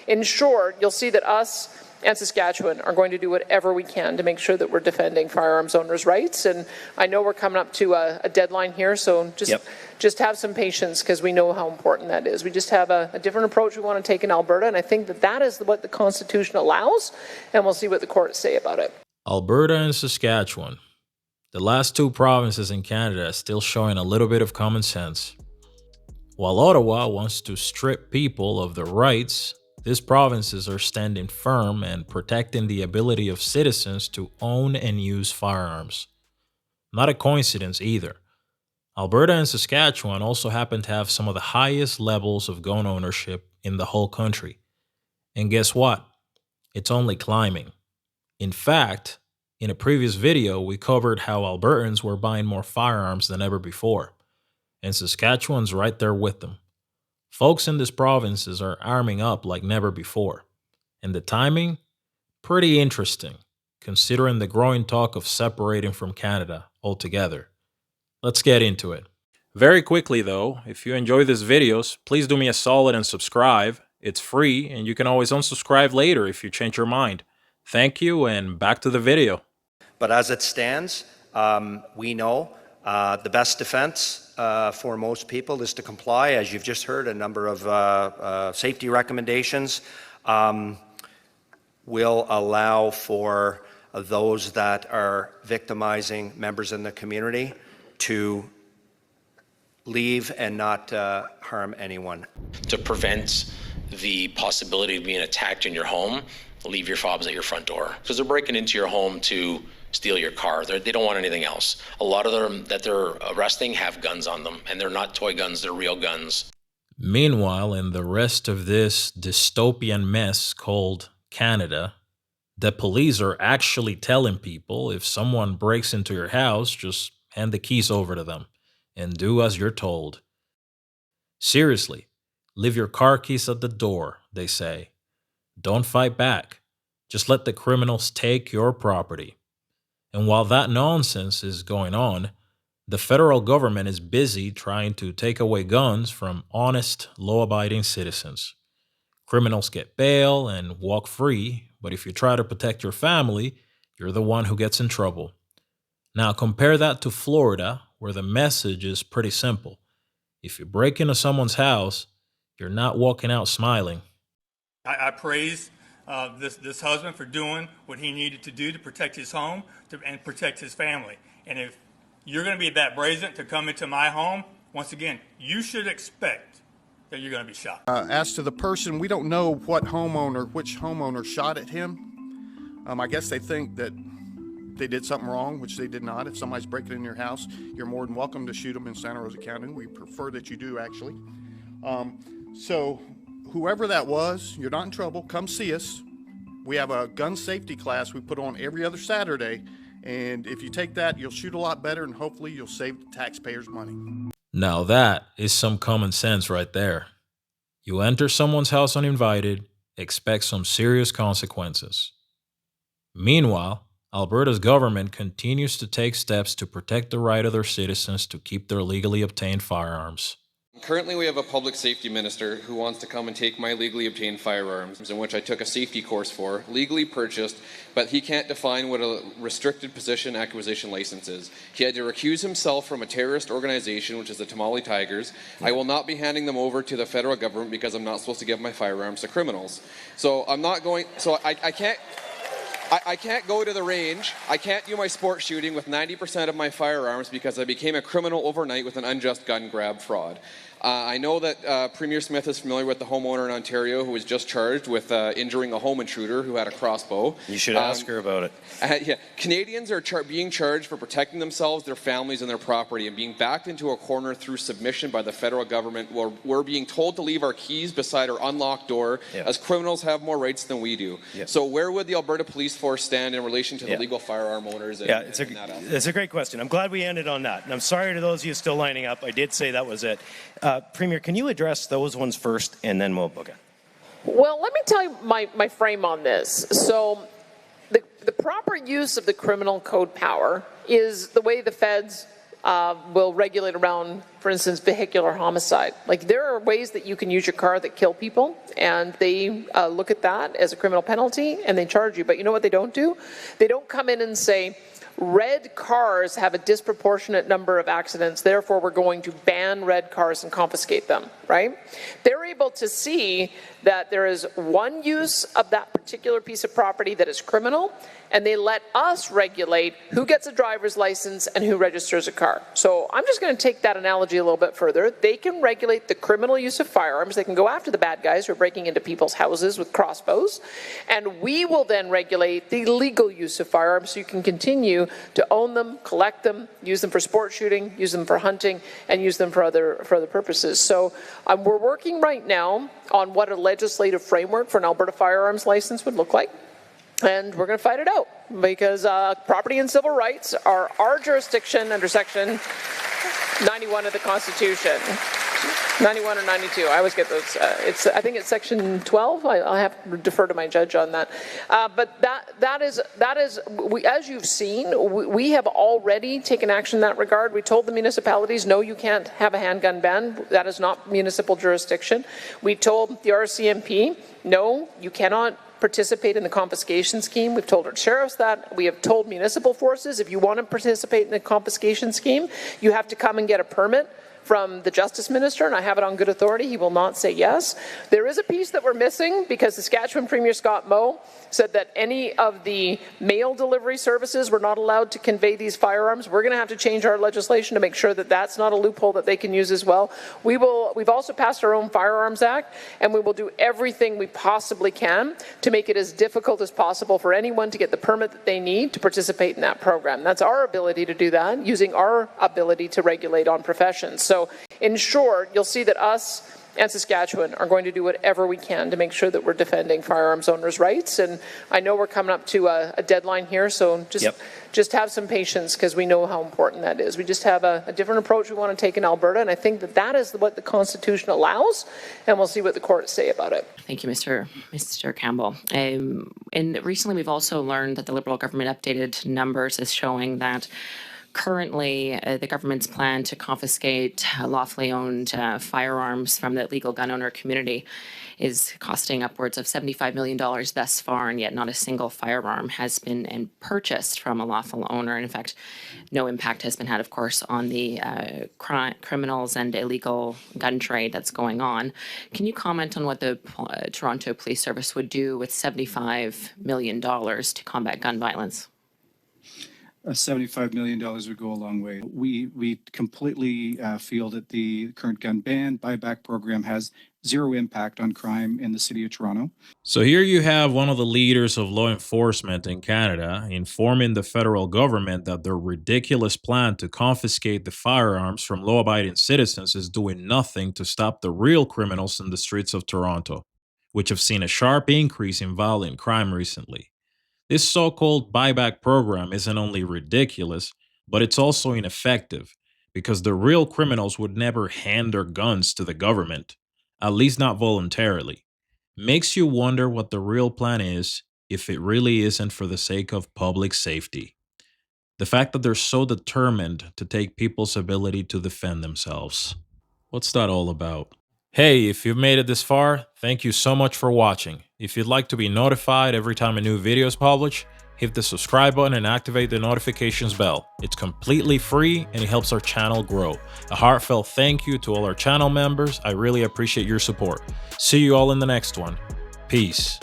in short, you'll see that us and Saskatchewan are going to do whatever we can to make sure that we're defending firearms owners' rights. And I know we're coming up to a deadline here, so just have some patience, because we know how important that is. We just have a different approach we want to take in Alberta, and I think that that is what the Constitution allows, and we'll see what the courts say about it. Alberta and Saskatchewan, the last two provinces in Canada, are still showing a little bit of common sense. While Ottawa wants to strip people of their rights, these provinces are standing firm and protecting the ability of citizens to own and use firearms. Not a coincidence either. Alberta and Saskatchewan also happen to have some of the highest levels of gun ownership in the whole country. And guess what? It's only climbing. In fact, in a previous video, we covered how Albertans were buying more firearms than ever before, and Saskatchewan's right there with them. Folks in these provinces are arming up like never before, and the timing? Pretty interesting, considering the growing talk of separating from Canada altogether. Let's get into it. Very quickly though, if you enjoy these videos, please do me a solid and subscribe. It's free, and you can always unsubscribe later if you change your mind. Thank you, and back to the video. But as it stands, we know the best defense for most people is to comply. As you've just heard, a number of safety recommendations will allow for those that are victimizing members in the community to leave and not harm anyone. To prevent the possibility of being attacked in your home, leave your fobs at your front door, because they're breaking into your home to steal your car. They don't want anything else. A lot of them that they're arresting have guns on them, and they're not toy guns, they're real guns. Meanwhile, in the rest of this dystopian mess called Canada, the police are actually telling people if someone breaks into your house, just hand the keys over to them and do as you're told. Seriously, leave your car keys at the door, they say. Don't fight back. Just let the criminals take your property. And while that nonsense is going on, the federal government is busy trying to take away guns from honest, law-abiding citizens. Criminals get bail and walk free, but if you try to protect your family, you're the one who gets in trouble. Now compare that to Florida, where the message is pretty simple. If you break into someone's house, you're not walking out smiling. I praise this husband for doing what he needed to do to protect his home and protect his family. And if you're going to be that brazen to come into my home, once again, you should expect that you're going to be shot. As to the person, we don't know which homeowner shot at him. I guess they think that they did something wrong, which they did not. If somebody's breaking in your house, you're more than welcome to shoot them in Santa Rosa County. We prefer that you do, actually. So whoever that was, you're not in trouble. Come see us. We have a gun safety class we put on every other Saturday, and if you take that, you'll shoot a lot better, and hopefully you'll save the taxpayers money. Now that is some common sense right there. You enter someone's house uninvited, expect some serious consequences. Meanwhile, Alberta's government continues to take steps to protect the right of their citizens to keep their legally obtained firearms. Currently, we have a public safety minister who wants to come and take my legally obtained firearms, in which I took a safety course for, legally purchased, but he can't define what a restricted position acquisition license is. He had to recuse himself from a terrorist organization, which is the Tamale Tigers. I will not be handing them over to the federal government because I'm not supposed to give my firearms to criminals. So I'm not going, so I can't go to the range. I can't do my sport shooting with 90% of my firearms because I became a criminal overnight with an unjust gun grab fraud. I know that Premier Smith is familiar with the homeowner in Ontario who was just charged with injuring a home intruder who had a crossbow. You should ask her about it. Yeah. Canadians are being charged for protecting themselves, their families, and their property, and being backed into a corner through submission by the federal government, where we're being told to leave our keys beside our unlocked door, as criminals have more rights than we do. So where would the Alberta Police Force stand in relation to the legal firearm owners? It's a great question. I'm glad we ended on that. And I'm sorry to those of you still lining up. I did say that was it. Premier, can you address those ones first, and then we'll book it? Well, let me tell you my frame on this. So the proper use of the criminal code power is the way the feds will regulate around for instance, vehicular homicide. Like, there are ways that you can use your car that kill people, and they look at that as a criminal penalty and they charge you. But you know what they don't do? They don't come in and say, red cars have a disproportionate number of accidents, therefore we're going to ban red cars and confiscate them, right? They're able to see that there is one use of that particular piece of property that is criminal, and they let us regulate who gets a driver's license and who registers a car. So I'm just going to take that analogy a little bit further. They can regulate the criminal use of firearms. They can go after the bad guys who are breaking into people's houses with crossbows. And we will then regulate the legal use of firearms so you can continue to own them, collect them, use them for sport shooting, use them for hunting, and use them for other purposes. So we're working right now on what a legislative framework for an Alberta firearms license would look like. And we're going to fight it out because property and civil rights are our jurisdiction under Section 91 of the Constitution. 91 or 92, I always get those. I think it's Section 12. I'll have to defer to my judge on that. But that is as you've seen, we have already taken action in that regard. We told the municipalities, no, you can't have a handgun ban. That is not municipal jurisdiction. We told the RCMP, no, you cannot participate in the confiscation scheme. We've told our sheriffs that. We have told municipal forces, if you want to participate in the confiscation scheme, you have to come and get a permit from the Justice Minister, and I have it on good authority. He will not say yes. There is a piece that we're missing because Saskatchewan Premier Scott Moe said that any of the mail delivery services were not allowed to convey these firearms. We're going to have to change our legislation to make sure that that's not a loophole that they can use as well. We've also passed our own Firearms Act, and we will do everything we possibly can to make it as difficult as possible for anyone to get the permit that they need to participate in that program. That's our ability to do that, using our ability to regulate on professions. So in short, you'll see that us and Saskatchewan are going to do whatever we can to make sure that we're defending firearms owners' rights. And I know we're coming up to a deadline here, so just have some patience because we know how important that is. We just have a different approach we want to take in Alberta, and I think that is what the Constitution allows, and we'll see what the courts say about it. Thank you, Mr. Campbell. And recently we've also learned that the Liberal government updated numbers is showing that currently, the government's plan to confiscate lawfully owned firearms from the legal gun owner community is costing upwards of $75 million thus far, and yet not a single firearm has been purchased from a lawful owner. And in fact, no impact has been had, of course, on the criminals and illegal gun trade that's going on. Can you comment on what the Toronto Police Service would do with $75 million to combat gun violence? $75 million would go a long way. We completely feel that the current gun ban buyback program has zero impact on crime in the city of Toronto. So here you have one of the leaders of law enforcement in Canada informing the federal government that their ridiculous plan to confiscate the firearms from law-abiding citizens is doing nothing to stop the real criminals in the streets of Toronto, which have seen a sharp increase in violent crime recently. This so-called buyback program isn't only ridiculous, but it's also ineffective because the real criminals would never hand their guns to the government, at least not voluntarily. Makes you wonder what the real plan is if it really isn't for the sake of public safety. The fact that they're so determined to take people's ability to defend themselves. What's that all about? Hey, if you've made it this far, thank you so much for watching. If you'd like to be notified every time a new video is published, hit the subscribe button and activate the notifications bell. It's completely free and it helps our channel grow. A heartfelt thank you to all our channel members. I really appreciate your support. See you all in the next one. Peace.